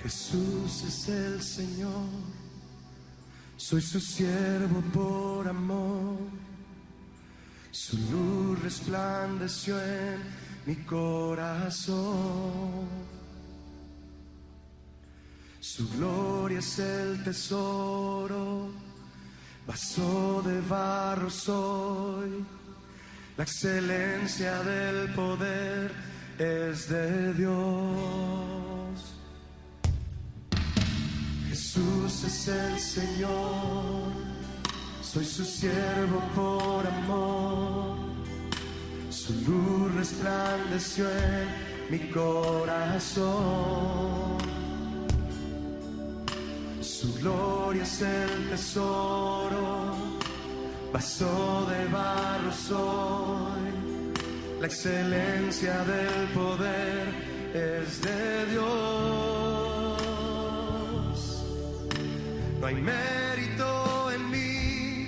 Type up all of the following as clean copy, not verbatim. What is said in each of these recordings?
Jesús es el Señor, soy su siervo por amor. Su luz resplandeció en mi corazón. Su gloria es el tesoro, vaso de barro soy. La excelencia del poder es de Dios. Jesús es el Señor, soy su siervo por amor. Su luz resplandeció en mi corazón. Su gloria es el tesoro, vaso de barro soy. La excelencia del poder es de Dios. No hay mérito en mí,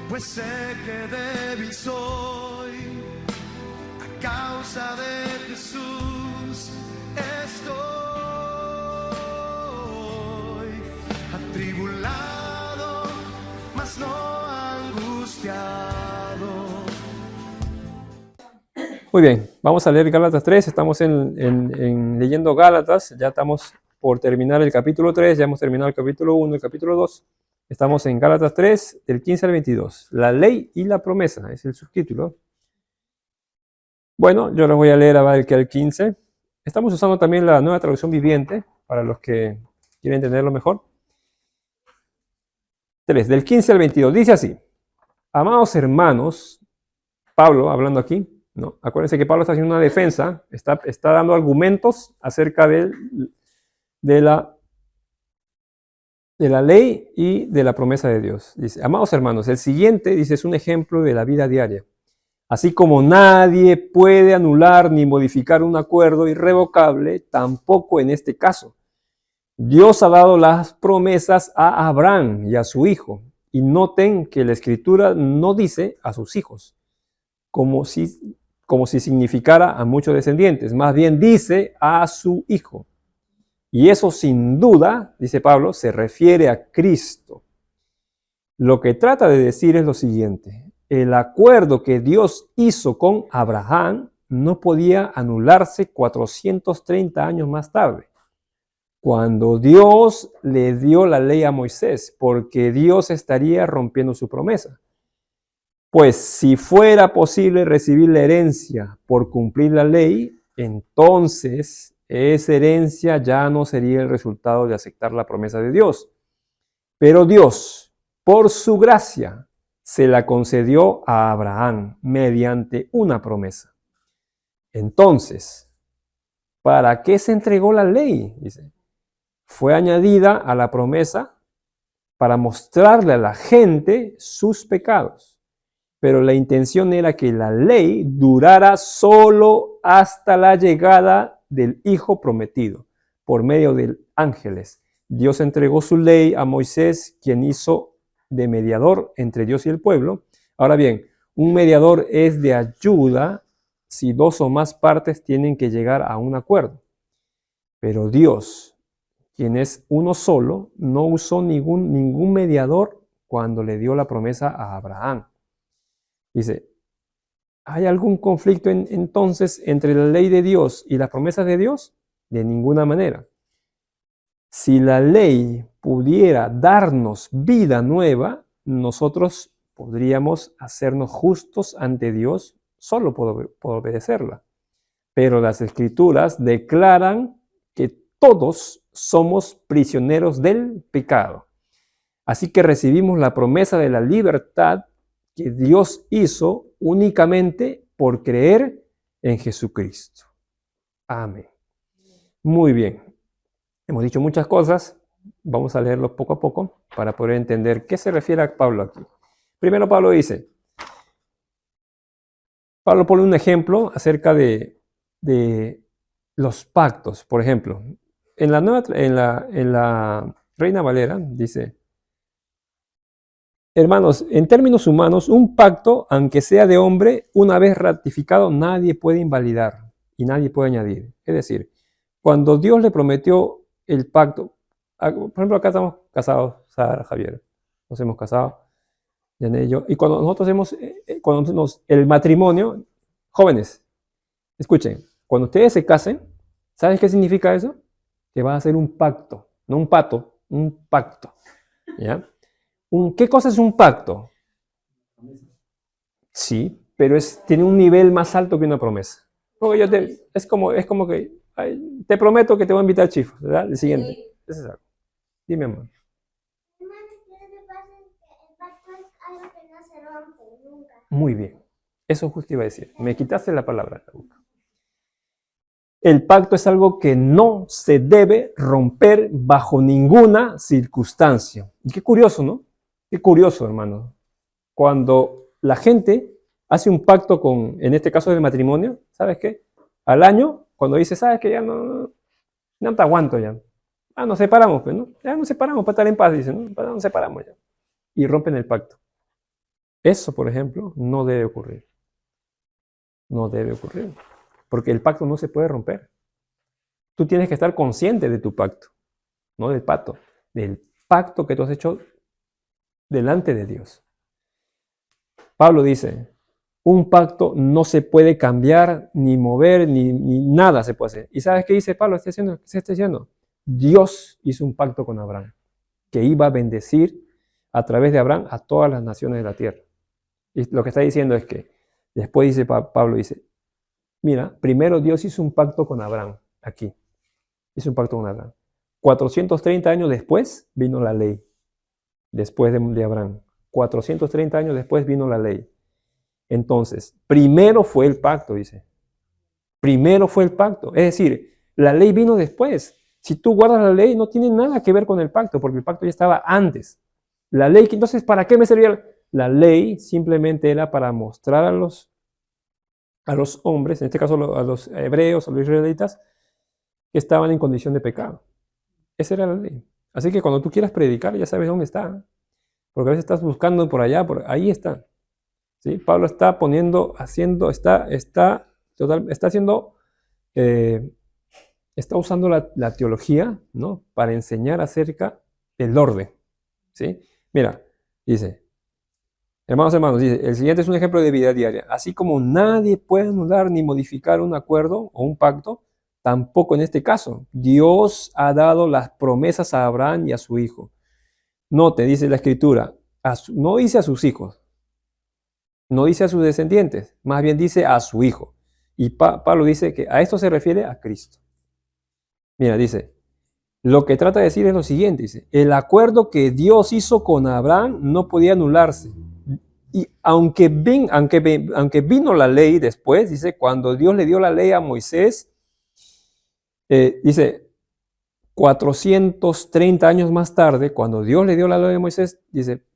pues sé que débil soy. A causa de Jesús estoy atribulado, mas no angustiado. Muy bien, vamos a leer Gálatas 3, estamos leyendo Gálatas, ya estamos por terminar el capítulo 3, ya hemos terminado el capítulo 1, el capítulo 2, estamos en Gálatas 3, del 15 al 22, la ley y la promesa, es el subtítulo. Bueno, yo les voy a leer al 15, estamos usando también la nueva traducción viviente, para los que quieren entenderlo mejor. 3, del 15 al 22, dice así: amados hermanos, Pablo hablando aquí, ¿no? Acuérdense que Pablo está haciendo una defensa, está dando argumentos acerca de la ley y de la promesa de Dios. Dice, amados hermanos, el siguiente, dice, es un ejemplo de la vida diaria. Así como nadie puede anular ni modificar un acuerdo irrevocable, tampoco en este caso. Dios ha dado las promesas a Abraham y a su hijo. Y noten que la Escritura no dice a sus hijos, como si significara a muchos descendientes, más bien dice a su Hijo. Y eso sin duda, dice Pablo, se refiere a Cristo. Lo que trata de decir es lo siguiente: el acuerdo que Dios hizo con Abraham no podía anularse 430 años más tarde, cuando Dios le dio la ley a Moisés, porque Dios estaría rompiendo su promesa. Pues si fuera posible recibir la herencia por cumplir la ley, entonces esa herencia ya no sería el resultado de aceptar la promesa de Dios. Pero Dios, por su gracia, se la concedió a Abraham mediante una promesa. Entonces, ¿para qué se entregó la ley? Dice, fue añadida a la promesa para mostrarle a la gente sus pecados. Pero la intención era que la ley durara solo hasta la llegada del Hijo prometido, por medio de ángeles. Dios entregó su ley a Moisés, quien hizo de mediador entre Dios y el pueblo. Ahora bien, un mediador es de ayuda si dos o más partes tienen que llegar a un acuerdo. Pero Dios, quien es uno solo, no usó ningún mediador cuando le dio la promesa a Abraham. Dice, ¿hay algún conflicto entonces entre la ley de Dios y las promesas de Dios? De ninguna manera. Si la ley pudiera darnos vida nueva, nosotros podríamos hacernos justos ante Dios solo por obedecerla. Pero las Escrituras declaran que todos somos prisioneros del pecado. Así que recibimos la promesa de la libertad que Dios hizo únicamente por creer en Jesucristo. Amén. Muy bien. Hemos dicho muchas cosas. Vamos a leerlo poco a poco para poder entender qué se refiere a Pablo aquí. Primero Pablo dice, Pablo pone un ejemplo acerca de los pactos. Por ejemplo, en la Reina Valera dice, hermanos, en términos humanos, un pacto, aunque sea de hombre, una vez ratificado, nadie puede invalidar y nadie puede añadir. Es decir, Cuando Dios le prometió el pacto, por ejemplo, acá estamos casados, Sara, Javier, nos hemos casado, Janet y yo, y cuando nosotros hacemos, el matrimonio, jóvenes, escuchen, cuando ustedes se casen, ¿sabes qué significa eso? Que va a ser un pacto, no un pato, un pacto, ¿ya? ¿Qué cosa es un pacto? Sí, pero tiene un nivel más alto que una promesa. Es como que ay, te prometo que te voy a invitar a Chifo, ¿verdad? El siguiente. Sí. Ese es algo. Dime, amor. Hermano, quiero que pase que el pacto es algo que no se rompe nunca. Muy bien. Eso justo iba a decir. Me quitaste la palabra de la boca. El pacto es algo que no se debe romper bajo ninguna circunstancia. Y qué curioso, ¿no? Qué curioso, hermano. Cuando la gente hace un pacto en este caso del matrimonio, ¿sabes qué? Al año, cuando dice, ¿sabes qué? Ya no te aguanto ya. Ah, nos separamos, pues, ¿no? Ya nos separamos para estar en paz, dicen, ¿no? Nos separamos ya. Y rompen el pacto. Eso, por ejemplo, no debe ocurrir. No debe ocurrir. Porque el pacto no se puede romper. Tú tienes que estar consciente de tu pacto, no del pacto, del pacto que tú has hecho delante de Dios. Pablo dice, un pacto no se puede cambiar, ni mover, ni nada se puede hacer. ¿Y sabes qué dice Pablo? ¿Qué está diciendo? Dios hizo un pacto con Abraham, que iba a bendecir a través de Abraham a todas las naciones de la tierra. Y lo que está diciendo es que, después dice Pablo, dice, mira, primero Dios hizo un pacto con Abraham, aquí. Hizo un pacto con Abraham. 430 años después vino la ley, después de Abraham. 430 años después vino la ley. Entonces, primero fue el pacto, dice. Primero fue el pacto. Es decir, la ley vino después. Si tú guardas la ley, no tiene nada que ver con el pacto, porque el pacto ya estaba antes. La ley, entonces, ¿para qué me servía? La ley simplemente era para mostrar a los hombres, en este caso a los hebreos, a los israelitas, que estaban en condición de pecado. Esa era la ley. Así que cuando tú quieras predicar, ya sabes dónde está. Porque a veces estás buscando por allá, ahí está. ¿Sí? Pablo está está usando la teología, ¿no? Para enseñar acerca del orden. ¿Sí? Mira, dice, hermanos, dice, el siguiente es un ejemplo de vida diaria. Así como nadie puede anular ni modificar un acuerdo o un pacto, tampoco en este caso. Dios ha dado las promesas a Abraham y a su hijo. Note, dice la escritura, no dice a sus hijos, no dice a sus descendientes, más bien dice a su hijo. Y Pablo dice que a esto se refiere a Cristo. Mira, dice, lo que trata de decir es lo siguiente, dice, el acuerdo que Dios hizo con Abraham no podía anularse. Y aunque vino la ley después, dice, cuando Dios le dio la ley a Moisés, dice, 430 años más tarde, cuando Dios le dio la ley a Moisés, dice,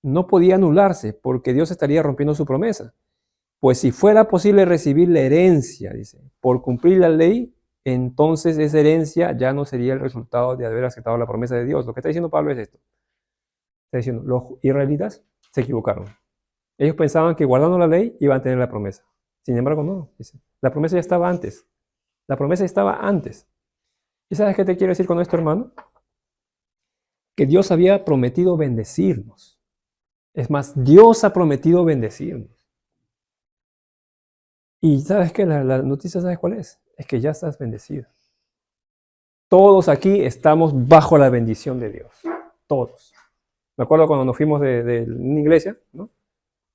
no podía anularse porque Dios estaría rompiendo su promesa. Pues si fuera posible recibir la herencia, dice, por cumplir la ley, entonces esa herencia ya no sería el resultado de haber aceptado la promesa de Dios. Lo que está diciendo Pablo es esto. Está diciendo, los israelitas se equivocaron. Ellos pensaban que guardando la ley iban a tener la promesa. Sin embargo, no. Dice, la promesa ya estaba antes. La promesa estaba antes. ¿Y sabes qué te quiero decir con esto, hermano? Que Dios había prometido bendecirnos. Es más, Dios ha prometido bendecirnos. Y ¿sabes qué? La noticia, ¿sabes cuál es? Es que ya estás bendecido. Todos aquí estamos bajo la bendición de Dios. Todos. Me acuerdo cuando nos fuimos de una iglesia, ¿no?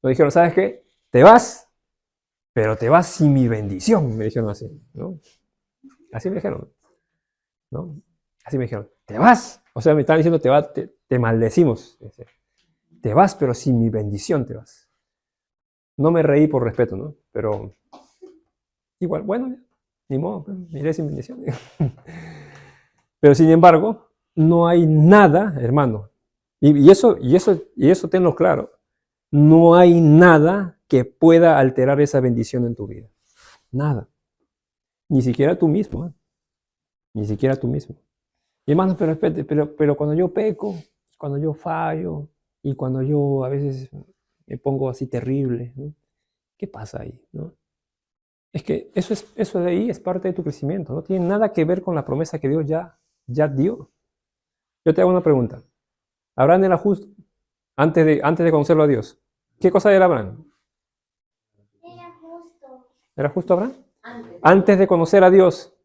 Nos dijeron, ¿sabes qué? Te vas, pero te vas sin mi bendición. Me dijeron así, ¿no? Así me dijeron, ¿no? Así me dijeron, te vas. O sea, me estaban diciendo, te maldecimos. Te vas, pero sin mi bendición te vas. No me reí por respeto, ¿no? Pero igual, bueno, ni modo, miré sin bendición. Pero sin embargo, no hay nada, hermano. Y eso tenlo claro. No hay nada que pueda alterar esa bendición en tu vida. Nada. Ni siquiera tú mismo. Ni siquiera tú mismo. Y hermano, pero espérate, pero cuando yo peco, cuando yo fallo, y cuando yo a veces me pongo así terrible, ¿no? ¿Qué pasa ahí? ¿No? Es que eso de ahí es parte de tu crecimiento. No tiene nada que ver con la promesa que Dios ya dio. Yo te hago una pregunta. Abraham era justo antes de conocerlo a Dios. ¿Qué cosa era Abraham? Era justo. ¿Era justo Abraham? Antes de conocer a Dios.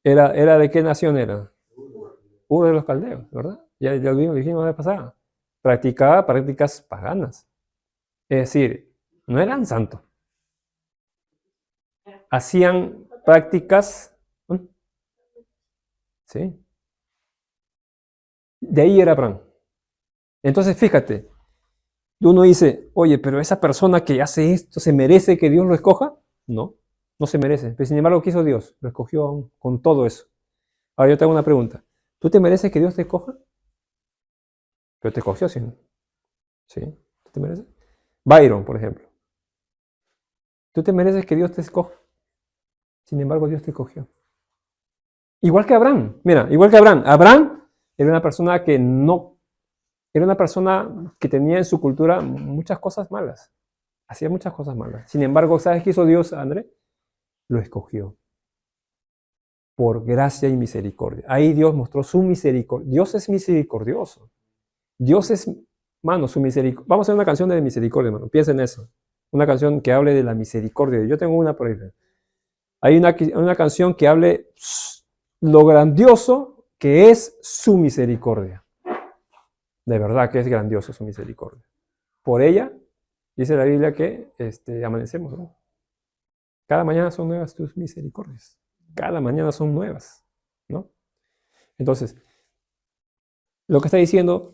¿Era de qué nación era? Ur de los caldeos, ¿verdad? Ya lo dijimos la vez pasada. Practicaba prácticas paganas. Es decir, no eran santos. Hacían prácticas. ¿Sí? De ahí era Abraham. Entonces, fíjate, uno dice, oye, pero esa persona que hace esto, ¿se merece que Dios lo escoja? No, no se merece. Pero sin embargo, ¿qué hizo Dios? Lo escogió aún con todo eso. Ahora yo te hago una pregunta. ¿Tú te mereces que Dios te escoja? Pero te escogió, ¿sí? ¿Sí? ¿Tú te mereces? Byron, por ejemplo. ¿Tú te mereces que Dios te escoja? Sin embargo, Dios te escogió. Igual que Abraham. Mira, igual que Abraham. Abraham era una persona que no... Era una persona que tenía en su cultura muchas cosas malas. Hacía muchas cosas malas. Sin embargo, ¿sabes qué hizo Dios, André? Lo escogió. Por gracia y misericordia. Ahí Dios mostró su misericordia. Dios es misericordioso. Dios es, mano, su misericordia. Vamos a hacer una canción de misericordia, hermano. Piensa en eso. Una canción que hable de la misericordia. Yo tengo una por ahí. Hay una canción que hable lo grandioso que es su misericordia. De verdad que es grandioso su misericordia. Por ella, dice la Biblia que amanecemos, ¿no? Cada mañana son nuevas tus misericordias. Cada mañana son nuevas, ¿no? Entonces, lo que está diciendo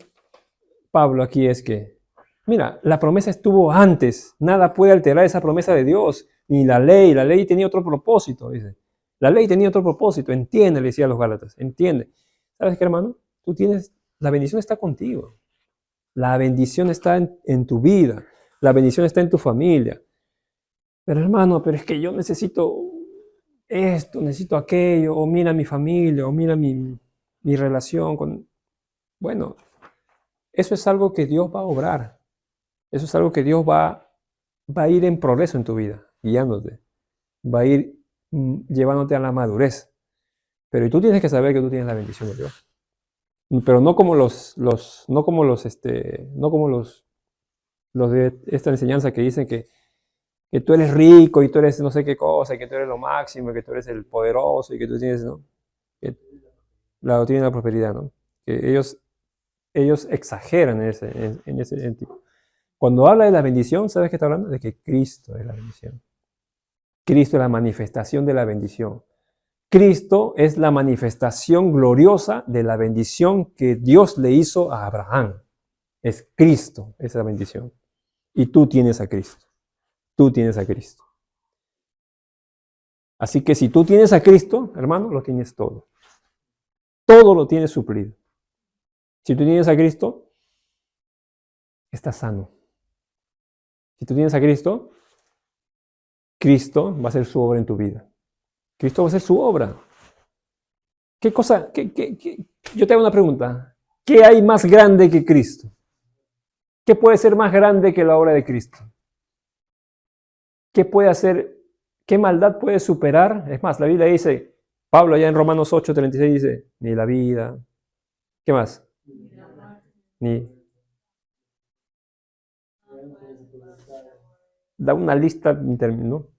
Pablo aquí es que, mira, la promesa estuvo antes. Nada puede alterar esa promesa de Dios. Ni la ley. La ley tenía otro propósito, dice. La ley tenía otro propósito. Entiende, le decía a los Gálatas. Entiende. ¿Sabes qué, hermano? La bendición está contigo. La bendición está en tu vida. La bendición está en tu familia. Pero hermano, pero es que yo necesito esto, necesito aquello, o mira mi familia, o mira mi relación con... Bueno, eso es algo que Dios va a obrar. Eso es algo que Dios va a ir en progreso en tu vida, guiándote. Va a ir llevándote a la madurez. Pero tú tienes que saber que tú tienes la bendición de Dios. Pero no como los de esta enseñanza que dicen que tú eres rico y tú eres no sé qué cosa, y que tú eres lo máximo, y que tú eres el poderoso, y que tú tienes, ¿no? La doctrina de la prosperidad, ¿no? Que ellos exageran en ese tipo. Cuando habla de la bendición, ¿sabes qué está hablando? De que Cristo es la bendición. Cristo es la manifestación de la bendición. Cristo es la manifestación gloriosa de la bendición que Dios le hizo a Abraham. Es Cristo esa bendición. Y tú tienes a Cristo. Tú tienes a Cristo. Así que si tú tienes a Cristo, hermano, lo tienes todo. Todo lo tienes suplido. Si tú tienes a Cristo, estás sano. Si tú tienes a Cristo, Cristo va a hacer su obra en tu vida. Cristo va a hacer su obra. ¿Qué cosa? Yo te hago una pregunta. ¿Qué hay más grande que Cristo? ¿Qué puede ser más grande que la obra de Cristo? ¿Qué puede hacer? ¿Qué maldad puede superar? Es más, la Biblia dice, Pablo allá en Romanos 8:36 dice, ni la vida. ¿Qué más? Ni. Da una lista, ¿no?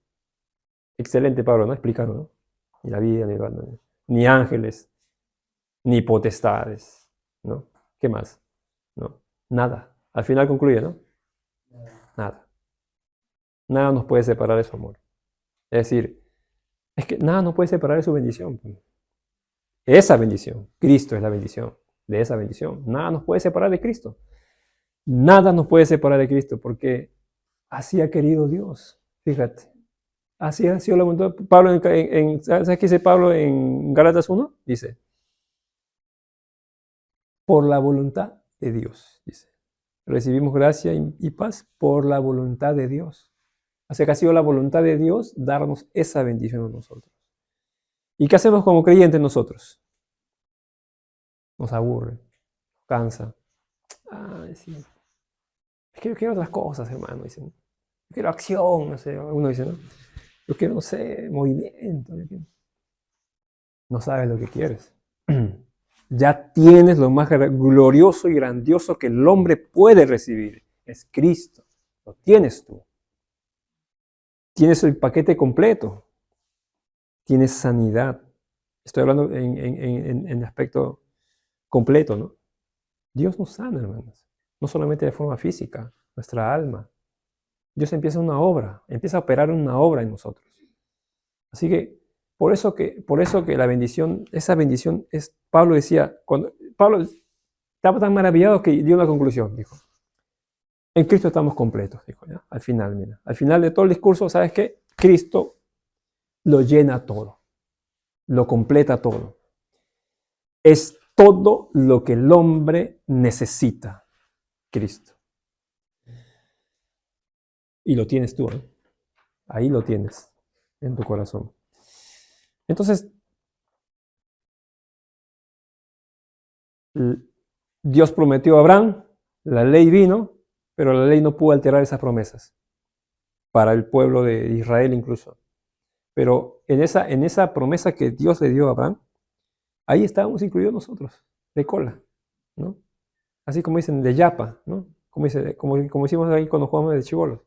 Excelente, Pablo, ¿no? Explicando, ¿no? Ni la vida, ni ángeles, ni potestades, ¿no? ¿Qué más? ¿No? Nada. Al final concluye, ¿no? Nada. Nada nos puede separar de su amor. Es decir, es que nada nos puede separar de su bendición. Esa bendición, Cristo es la bendición de esa bendición. Nada nos puede separar de Cristo. Nada nos puede separar de Cristo porque así ha querido Dios. Fíjate. Así ha sido la voluntad. Pablo, ¿sabes qué dice Pablo en Gálatas 1? Dice, por la voluntad de Dios, dice. Recibimos gracia y paz por la voluntad de Dios. Así que ha sido la voluntad de Dios darnos esa bendición a nosotros. ¿Y qué hacemos como creyentes nosotros? Nos aburre, cansa. Ay, sí. Es que yo quiero otras cosas, hermano. Dicen. Yo quiero acción, no sé. Uno dice, ¿no? Yo quiero, no sé, movimiento. No sabes lo que quieres. Ya tienes lo más glorioso y grandioso que el hombre puede recibir. Es Cristo. Lo tienes tú. Tienes el paquete completo. Tienes sanidad. Estoy hablando en aspecto completo, ¿no? Dios nos sana, hermanos. No solamente de forma física, nuestra alma. Dios empieza una obra, empieza a operar una obra en nosotros. Así que por eso que la bendición, esa bendición es, Pablo decía, cuando Pablo estaba tan maravillado que dio una conclusión, dijo, en Cristo estamos completos, dijo, ¿ya? Al final, mira, al final de todo el discurso, ¿sabes qué? Cristo lo llena todo, lo completa todo. Es todo lo que el hombre necesita, Cristo. Y lo tienes tú, ¿eh? Ahí lo tienes, en tu corazón. Entonces, Dios prometió a Abraham, la ley vino, pero la ley no pudo alterar esas promesas, para el pueblo de Israel incluso. Pero en esa promesa que Dios le dio a Abraham, ahí estábamos incluidos nosotros, de cola, ¿no? Así como dicen, de yapa, ¿no? Como hicimos ahí cuando jugamos de chibolos.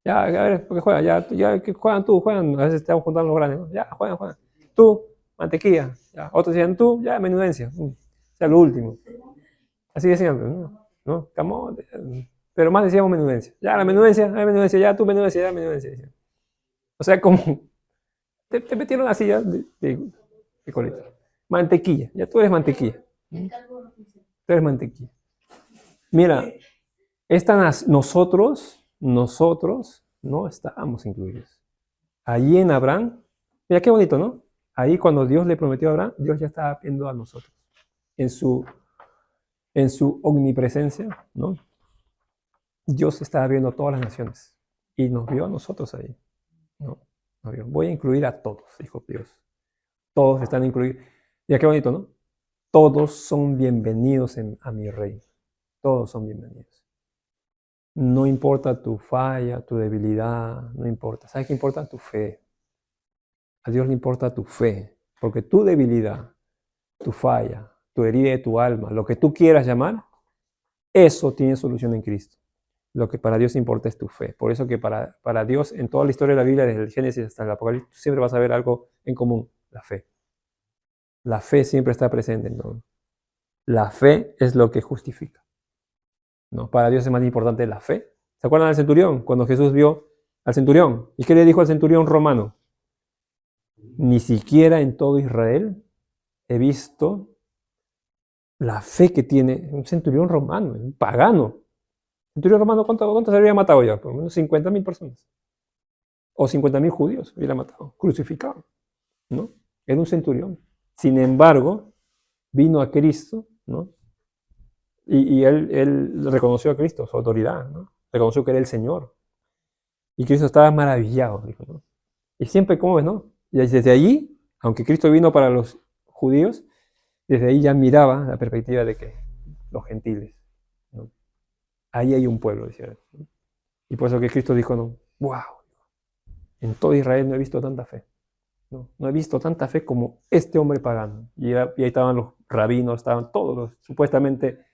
Ya, a ver, porque juegan, ya que juegan tú, juegan, a veces estamos juntando los grandes, ¿no? Ya, juegan. Tú, mantequilla, ya. Otros decían tú, ya, menudencia. O sea, lo último. Así decían, ¿no? ¿No? Camón, pero más decíamos menudencia. Ya, la menudencia, ya, tú menudencia, ya, menudencia. Decían. O sea, como te metieron así ya de colita. Mantequilla, ya tú eres mantequilla. Tú eres mantequilla. Mira, nosotros no estábamos incluidos. Allí en Abraham, mira qué bonito, ¿no? Ahí cuando Dios le prometió a Abraham, Dios ya estaba viendo a nosotros. En su omnipresencia, ¿no? Dios estaba viendo a todas las naciones y nos vio a nosotros ahí, ¿no? Nos vio. Voy a incluir a todos, dijo Dios. Todos están incluidos. Ya qué bonito, ¿no? Todos son bienvenidos a mi reino. Todos son bienvenidos. No importa tu falla, tu debilidad, no importa. ¿Sabes qué importa? Tu fe. A Dios le importa tu fe, porque tu debilidad, tu falla, tu herida de tu alma, lo que tú quieras llamar, eso tiene solución en Cristo. Lo que para Dios importa es tu fe. Por eso que para Dios, en toda la historia de la Biblia, desde el Génesis hasta el Apocalipsis, siempre vas a ver algo en común, la fe. La fe siempre está presente en todo. La fe es lo que justifica. ¿No? Para Dios es más importante la fe. ¿Se acuerdan del centurión? Cuando Jesús vio al centurión. ¿Y qué le dijo al centurión romano? Ni siquiera en todo Israel he visto la fe que tiene un centurión romano, un pagano. Centurión romano, ¿cuántos habría matado ya? Por lo menos 50.000 personas. O 50.000 judíos hubiera matado, crucificado. ¿No? Era un centurión. Sin embargo, vino a Cristo, ¿no? Y él reconoció a Cristo, su autoridad, ¿no? Reconoció que era el Señor. Y Cristo estaba maravillado, dijo, ¿no? Y siempre, ¿cómo ves, no? Y desde allí, aunque Cristo vino para los judíos, desde ahí ya miraba la perspectiva de que los gentiles, ¿no? Ahí hay un pueblo, decía él. Y por eso que Cristo dijo, no, wow, en todo Israel no he visto tanta fe. No he visto tanta fe como este hombre pagano. Y ahí estaban los rabinos, estaban todos los, supuestamente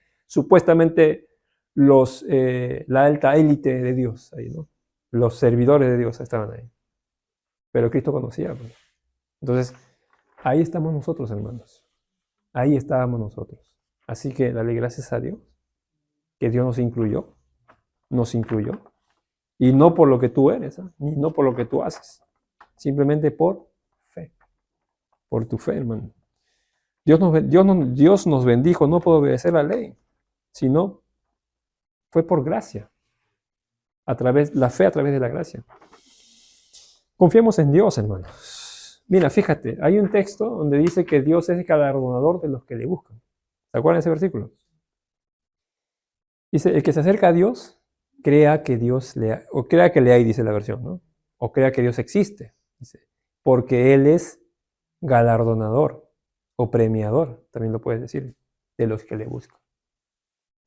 la alta élite de Dios ahí, ¿no? Los servidores de Dios estaban ahí. Pero Cristo conocía. Pues. Entonces, ahí estamos nosotros, hermanos. Ahí estábamos nosotros. Así que dale gracias a Dios, que Dios nos incluyó. Y no por lo que tú eres, ¿eh? Ni no por lo que tú haces. Simplemente por fe. Por tu fe, hermano. Dios nos bendijo no por obedecer la ley, sino fue por gracia. La fe a través de la gracia. Confiemos en Dios, hermanos. Mira, fíjate, hay un texto donde dice que Dios es el galardonador de los que le buscan. ¿Se acuerdan de ese versículo? Dice, el que se acerca a Dios, crea que le hay, dice la versión, ¿no? O crea que Dios existe, dice, porque Él es galardonador o premiador, también lo puedes decir, de los que le buscan.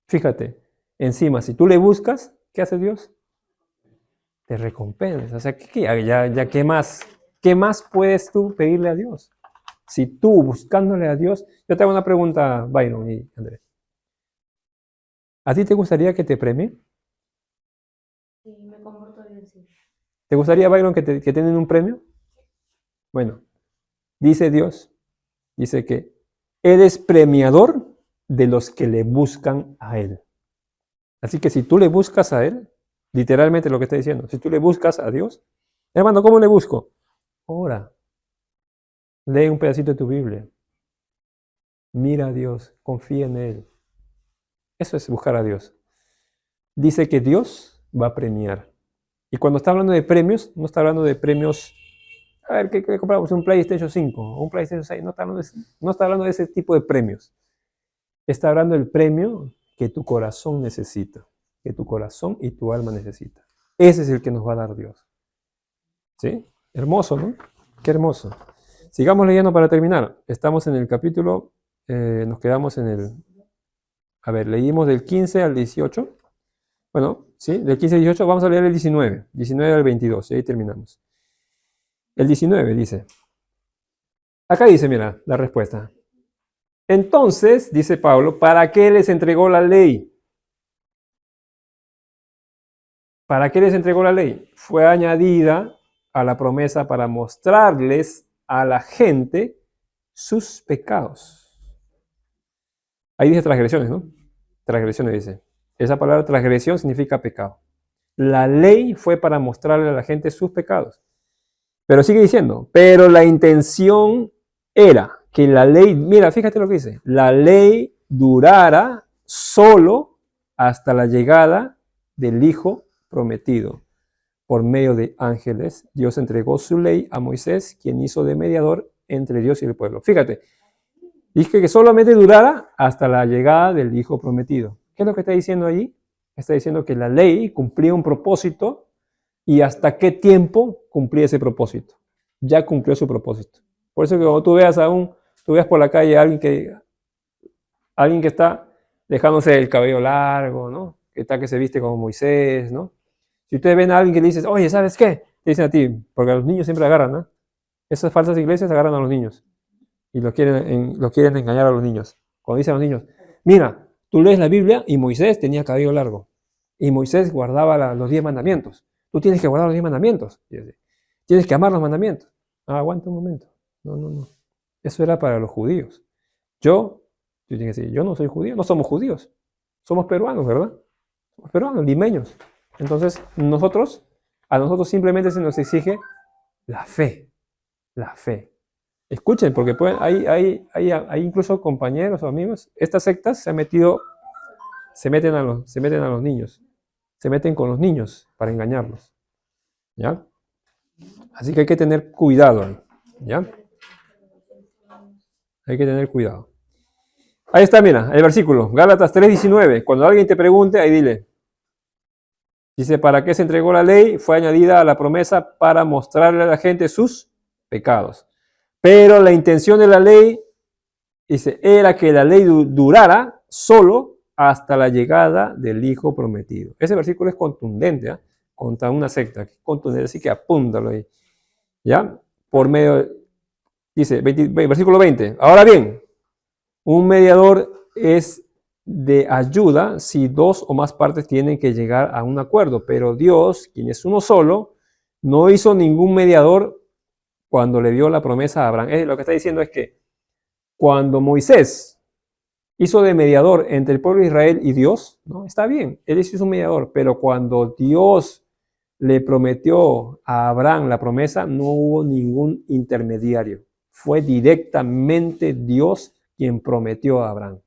Fíjate, encima, si tú le buscas, ¿qué hace Dios? te recompensa. O sea, ya qué más puedes tú pedirle a Dios? Si tú, buscándole a Dios, yo te hago una pregunta, Byron y Andrés. ¿A ti te gustaría que te premien? Sí, me comporto bien, sí. ¿Te gustaría, Byron, que te den un premio? Bueno, dice Dios, dice que Él es premiador de los que le buscan a Él. Así que si tú le buscas a Él, literalmente lo que está diciendo, si tú le buscas a Dios, hermano, ¿cómo le busco? Ora, lee un pedacito de tu Biblia, mira a Dios, confía en Él. Eso es buscar a Dios. Dice que Dios va a premiar. Y cuando está hablando de premios, no está hablando de premios, a ver, ¿qué compramos? ¿Un PlayStation 5 o un PlayStation 6? No está hablando de ese tipo de premios. Está hablando del premio que tu corazón necesita, que tu corazón y tu alma necesitan. Ese es el que nos va a dar Dios. ¿Sí? Hermoso, ¿no? Qué hermoso. Sigamos leyendo para terminar. Estamos en el capítulo, nos quedamos en el, a ver, leímos del 15 al 18. Bueno, sí, del 15 al 18, vamos a leer el 19 al 22, y ahí terminamos. El 19 dice, acá dice, mira, la respuesta. Entonces, dice Pablo, ¿para qué les entregó la ley? ¿Para qué les entregó la ley? Fue añadida a la promesa para mostrarles a la gente sus pecados. Ahí dice transgresiones, ¿no? Transgresiones dice. Esa palabra transgresión significa pecado. La ley fue para mostrarle a la gente sus pecados. Pero sigue diciendo, pero la intención era que la ley, mira, fíjate lo que dice, la ley durara solo hasta la llegada del Hijo prometido. Por medio de ángeles, Dios entregó su ley a Moisés, quien hizo de mediador entre Dios y el pueblo. Fíjate, dice que solamente durara hasta la llegada del Hijo prometido. ¿Qué es lo que está diciendo allí? Está diciendo que la ley cumplía un propósito y hasta qué tiempo cumplía ese propósito. Ya cumplió su propósito. Por eso que cuando tú veas por la calle a alguien que está dejándose el cabello largo, ¿no? Que se viste como Moisés, ¿no? Si ustedes ven a alguien que le dices, oye, ¿sabes qué? Te dicen a ti, porque a los niños siempre agarran, ¿no? Esas falsas iglesias agarran a los niños y los quieren engañar a los niños. Cuando dicen a los niños, mira, tú lees la Biblia y Moisés tenía cabello largo y Moisés guardaba los 10 mandamientos. Tú tienes que guardar los 10 mandamientos. Tienes que amar los mandamientos. Ah, aguanta un momento. No. Eso era para los judíos. Yo tienes que decir, yo no soy judío, no somos judíos. Somos peruanos, ¿verdad? Somos peruanos, limeños. Entonces, a nosotros simplemente se nos exige la fe. La fe. Escuchen, porque hay incluso compañeros o amigos, estas sectas se meten a los niños. Se meten con los niños para engañarlos. ¿Ya? Así que hay que tener cuidado ahí. ¿Ya? Hay que tener cuidado. Ahí está, mira, el versículo, Gálatas 3:19. Cuando alguien te pregunte, ahí dile. Dice, ¿para qué se entregó la ley? Fue añadida a la promesa para mostrarle a la gente sus pecados. Pero la intención de la ley, dice, era que la ley durara solo hasta la llegada del Hijo prometido. Ese versículo es contundente, ¿eh? Contra una secta, contundente, así que apúntalo ahí. ¿Ya? Por medio, dice, versículo 20. Ahora bien, un mediador es de ayuda si dos o más partes tienen que llegar a un acuerdo, pero Dios, quien es uno solo, no hizo ningún mediador cuando le dio la promesa a Abraham. Lo que está diciendo es que cuando Moisés hizo de mediador entre el pueblo de Israel y Dios, ¿no? Está bien, él hizo un mediador, pero cuando Dios le prometió a Abraham la promesa, no hubo ningún intermediario. Fue directamente Dios quien prometió a Abraham.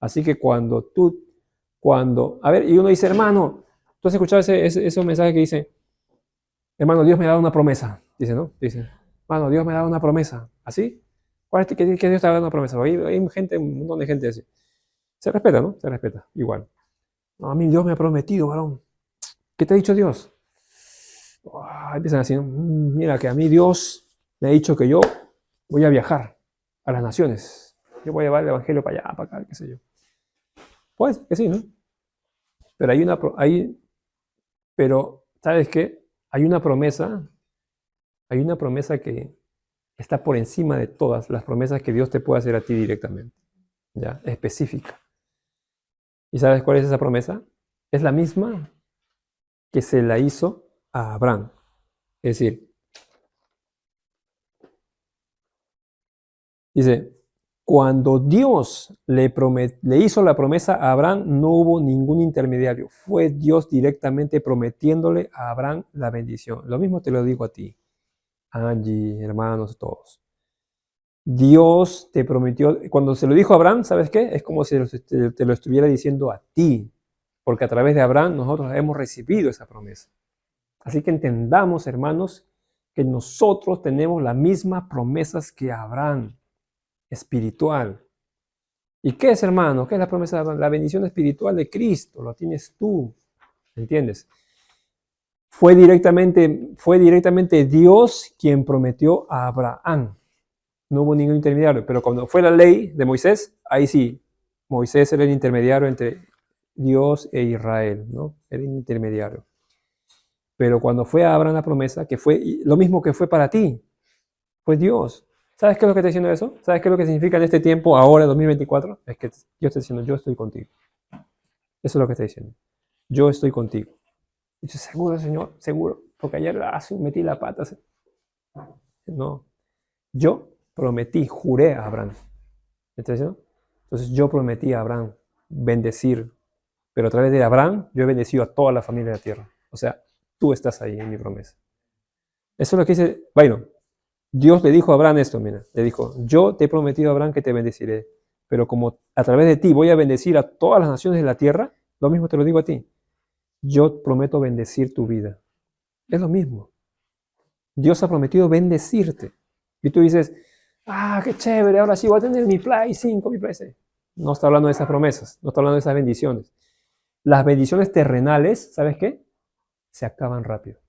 Así que a ver, y uno dice, hermano, ¿tú has escuchado ese mensaje que dice, hermano, Dios me ha dado una promesa? Dice, ¿no? Dice, hermano, Dios me ha dado una promesa. ¿Así? ¿Cuál es que Dios te ha dado una promesa? Hay un montón de gente así. Se respeta, ¿no? Se respeta, igual. No, a mí Dios me ha prometido, varón. ¿Qué te ha dicho Dios? Empiezan así, ¿no? Mira, que a mí Dios me ha dicho que yo voy a viajar a las naciones. Yo voy a llevar el evangelio para allá, para acá, qué sé yo. Pues que sí, ¿no? Pero pero, ¿sabes qué? hay una promesa que está por encima de todas las promesas que Dios te puede hacer a ti directamente, ¿ya? Específica. ¿Y sabes cuál es esa promesa? Es la misma que se la hizo a Abraham. Es decir, dice, cuando Dios le hizo la promesa a Abraham, no hubo ningún intermediario. Fue Dios directamente prometiéndole a Abraham la bendición. Lo mismo te lo digo a ti, Angie, hermanos, todos. Dios te prometió, cuando se lo dijo a Abraham, ¿sabes qué? Es como si te lo estuviera diciendo a ti, porque a través de Abraham nosotros hemos recibido esa promesa. Así que entendamos, hermanos, que nosotros tenemos las mismas promesas que Abraham, espiritual. ¿Y qué es, hermano? ¿Qué es la promesa de Abraham? La bendición espiritual de Cristo, lo tienes tú, ¿entiendes? Fue directamente Dios quien prometió a Abraham. No hubo ningún intermediario, pero cuando fue la ley de Moisés, ahí sí, Moisés era el intermediario entre Dios e Israel, ¿no? Era el intermediario. Pero cuando fue a Abraham la promesa, que fue lo mismo que fue para ti, fue Dios. ¿Sabes qué es lo que está diciendo eso? ¿Sabes qué es lo que significa en este tiempo, ahora, 2024? Es que Dios está diciendo, yo estoy contigo. Eso es lo que está diciendo. Yo estoy contigo. Y yo, seguro, Señor, seguro, porque ayer metí la pata. No, yo prometí, juré a Abraham. ¿Me está diciendo? Entonces yo prometí a Abraham bendecir, pero a través de Abraham yo he bendecido a toda la familia de la tierra. O sea, tú estás ahí en mi promesa. Eso es lo que dice Byron. Dios le dijo a Abraham esto, mira, le dijo, yo te he prometido a Abraham que te bendeciré, pero como a través de ti voy a bendecir a todas las naciones de la tierra, lo mismo te lo digo a ti. Yo prometo bendecir tu vida. Es lo mismo. Dios ha prometido bendecirte. Y tú dices, qué chévere, ahora sí voy a tener mi Play 5, mi Play 6. No está hablando de esas promesas, no está hablando de esas bendiciones. Las bendiciones terrenales, ¿sabes qué? Se acaban rápido.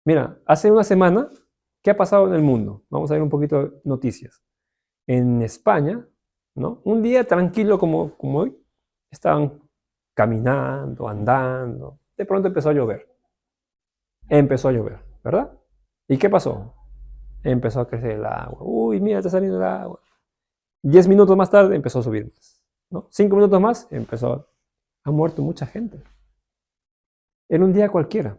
Mira, hace una semana, ¿qué ha pasado en el mundo? Vamos a ver un poquito de noticias. En España, ¿no? Un día tranquilo como hoy, estaban caminando, andando. De pronto empezó a llover. Empezó a llover, ¿verdad? ¿Y qué pasó? Empezó a crecer el agua. Uy, mira, está saliendo el agua. 10 minutos más tarde empezó a subir más, ¿no? 5 minutos más ha muerto mucha gente. Era un día cualquiera.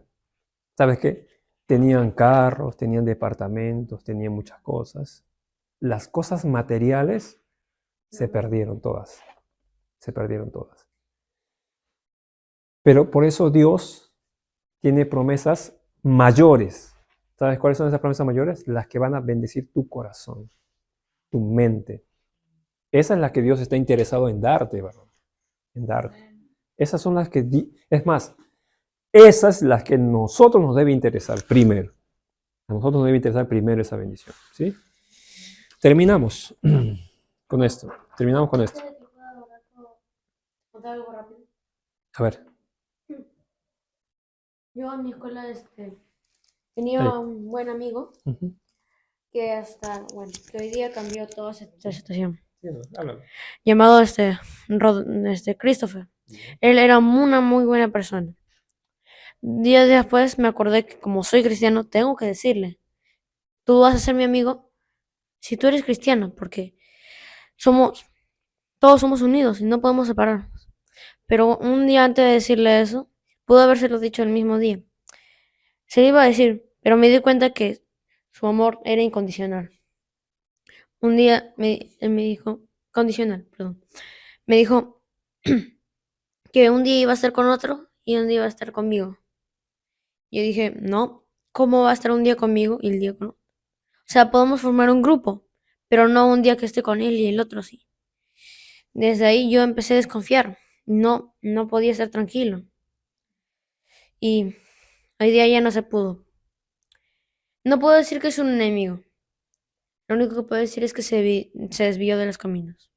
¿Sabes qué? Tenían carros, tenían departamentos, tenían muchas cosas. Las cosas materiales se perdieron todas. Se perdieron todas. Pero por eso Dios tiene promesas mayores. ¿Sabes cuáles son esas promesas mayores? Las que van a bendecir tu corazón, tu mente. Esa es la que Dios está interesado en darte, ¿verdad? En darte. Esas son las que, es más, esas son las que a nosotros nos debe interesar primero. A nosotros nos debe interesar primero esa bendición, ¿sí? Terminamos con esto. Terminamos con esto. ¿Contar algo rápido? A ver. Yo en mi escuela tenía un buen amigo Ujú. que que hoy día cambió toda esta situación. Sí, no, háblame. Llamado Christopher. Él era una muy buena persona. Días después me acordé que como soy cristiano, tengo que decirle, tú vas a ser mi amigo si tú eres cristiano, porque todos somos unidos y no podemos separarnos. Pero un día antes de decirle eso, pudo habérselo dicho el mismo día. Se le iba a decir, pero me di cuenta que su amor era incondicional. Un día él me dijo, condicional, perdón. Me dijo que un día iba a estar con otro y un día iba a estar conmigo. Yo dije, no, ¿cómo va a estar un día conmigo y el día con otro? O sea, podemos formar un grupo, pero no un día que esté con él y el otro sí. Desde ahí yo empecé a desconfiar. No podía estar tranquilo. Y hoy día ya no se pudo. No puedo decir que es un enemigo. Lo único que puedo decir es que se desvió de los caminos.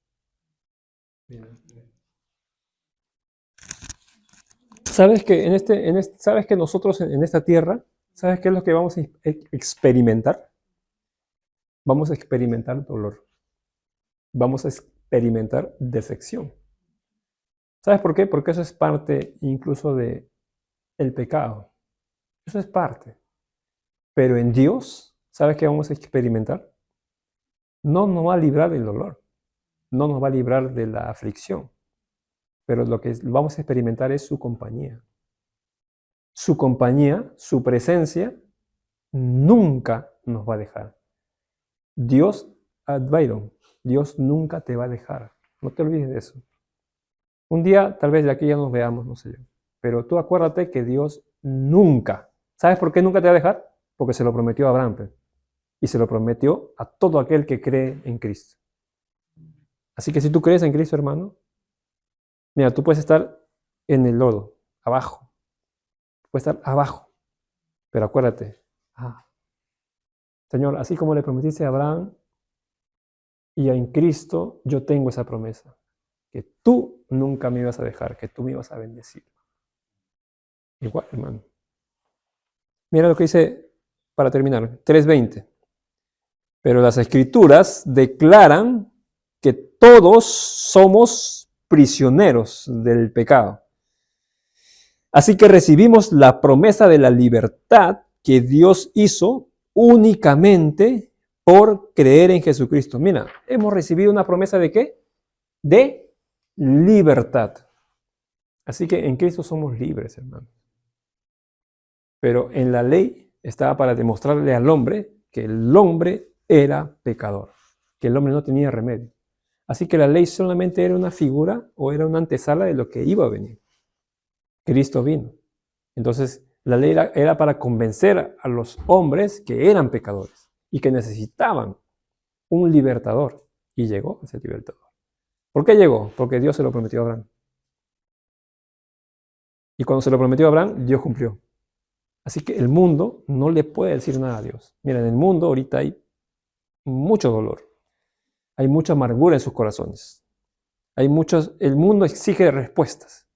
¿Sabes que sabes que nosotros en esta tierra, ¿sabes qué es lo que vamos a experimentar? Vamos a experimentar dolor. Vamos a experimentar decepción. ¿Sabes por qué? Porque eso es parte incluso de el pecado. Eso es parte. Pero en Dios, ¿sabes qué vamos a experimentar? No nos va a librar del dolor, no nos va a librar de la aflicción, pero lo que vamos a experimentar es su compañía. Su compañía, su presencia, nunca nos va a dejar. Dios, Byron, Dios nunca te va a dejar. No te olvides de eso. Un día, tal vez de aquí ya nos veamos, no sé yo. Pero tú acuérdate que Dios nunca, ¿sabes por qué nunca te va a dejar? Porque se lo prometió a Abraham, pues. Y se lo prometió a todo aquel que cree en Cristo. Así que si tú crees en Cristo, hermano, mira, tú puedes estar en el lodo, abajo. Puedes estar abajo. Pero acuérdate, Señor, así como le prometiste a Abraham y en Cristo, yo tengo esa promesa. Que tú nunca me ibas a dejar, que tú me ibas a bendecir. Igual, hermano. Mira lo que dice, para terminar, 3:20. Pero las Escrituras declaran que todos somos prisioneros del pecado. Así que recibimos la promesa de la libertad que Dios hizo únicamente por creer en Jesucristo. Mira, hemos recibido una promesa ¿de qué? De libertad. Así que en Cristo somos libres, hermano. Pero en la ley estaba para demostrarle al hombre que el hombre era pecador, que el hombre no tenía remedio. Así que la ley solamente era una figura o era una antesala de lo que iba a venir. Cristo vino. Entonces, la ley era para convencer a los hombres que eran pecadores y que necesitaban un libertador. Y llegó ese libertador. ¿Por qué llegó? Porque Dios se lo prometió a Abraham. Y cuando se lo prometió a Abraham, Dios cumplió. Así que el mundo no le puede decir nada a Dios. Mira, en el mundo ahorita hay mucho dolor. Hay mucha amargura en sus corazones. El mundo exige respuestas.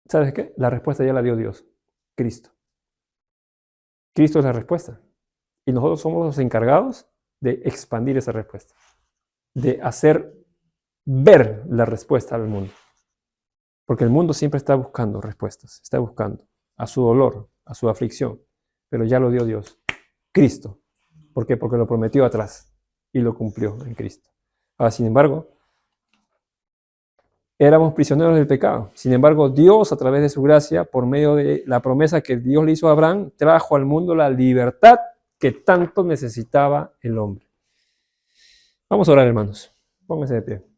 ¿Sabes qué? La respuesta ya la dio Dios, Cristo. Cristo es la respuesta. Y nosotros somos los encargados de expandir esa respuesta. De hacer ver la respuesta al mundo. Porque el mundo siempre está buscando respuestas. Está buscando a su dolor, a su aflicción. Pero ya lo dio Dios, Cristo. ¿Por qué? Porque lo prometió atrás y lo cumplió en Cristo. Ahora, sin embargo, éramos prisioneros del pecado. Sin embargo, Dios, a través de su gracia, por medio de la promesa que Dios le hizo a Abraham, trajo al mundo la libertad que tanto necesitaba el hombre. Vamos a orar, hermanos. Pónganse de pie.